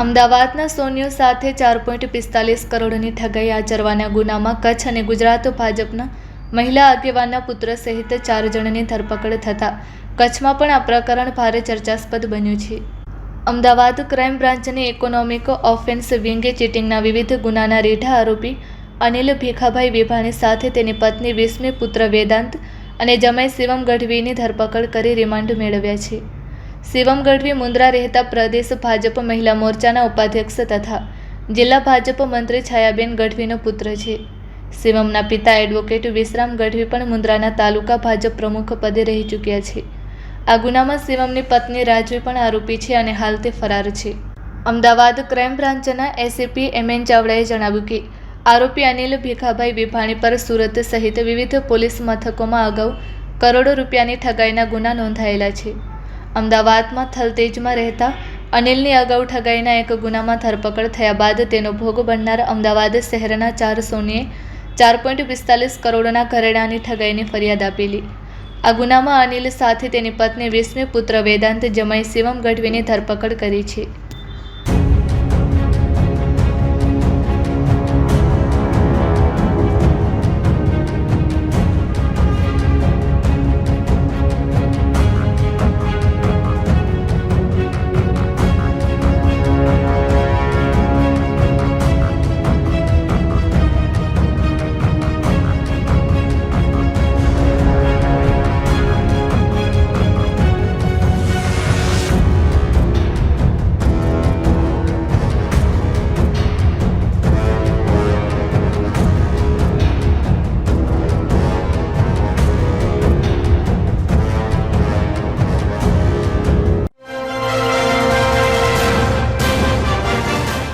અમદાવાદના સોનિયો સાથે 4.45 કરોડની ઠગાઈ આચરવાના ગુનામાં કચ્છ અને ગુજરાત ભાજપના મહિલા આગેવાનના પુત્ર સહિત 4 જણની ધરપકડ થતાં કચ્છમાં પણ આ પ્રકરણ ભારે ચર્ચાસ્પદ બન્યું છે. અમદાવાદ ક્રાઇમ બ્રાન્ચની ઇકોનોમિક ઓફેન્સ વિંગે ચીટિંગના વિવિધ ગુનાના રીઢા આરોપી અનિલ ભીખાભાઈ વિભાણી સાથે તેની પત્ની વિસ્મી પુત્ર વેદાંત અને જમાઈ શિવમ ગઢવીની ધરપકડ કરી રિમાન્ડ મેળવ્યા છે. શિવમ ગઢવી મુન્દ્રા રહેતા પ્રદેશ ભાજપ મહિલા મોરચાના ઉપાધ્યક્ષ તથા જિલ્લા ભાજપ મંત્રી છાયાબેન ગઢવીનો પુત્ર છે. શિવમના પિતા એડવોકેટ વિશ્રામ ગઢવી પણ મુન્દ્રાના તાલુકા ભાજપ પ્રમુખ પદે રહી ચૂક્યા છે. આ ગુનામાં શિવમની પત્ની રાજવી પણ આરોપી છે અને હાલ તે ફરાર છે. અમદાવાદ ક્રાઇમ બ્રાન્ચના એસીપી એમએન ચાવડાએ જણાવ્યું કે આરોપી અનિલ ભીખાભાઈ વિભાણી પર સુરત સહિત વિવિધ પોલીસ મથકોમાં અગાઉ કરોડો રૂપિયાની ઠગાઈના ગુના નોંધાયેલા છે. અમદાવાદમાં થલતેજમાં રહેતા અનિલની અગાઉ ઠગાઈના એક ગુનામાં ધરપકડ થયા બાદ તેનો ભોગ બનનાર અમદાવાદ શહેરના 4 સોનીએ 4.45 કરોડના ઘરેણાની ઠગાઈની ફરિયાદ આપેલી. આ ગુનામાં અનિલ સાથે તેની પત્ની વિસ્મી પુત્ર વેદાંત જમાઈ શિવમ ગઢવીની ધરપકડ કરી છે.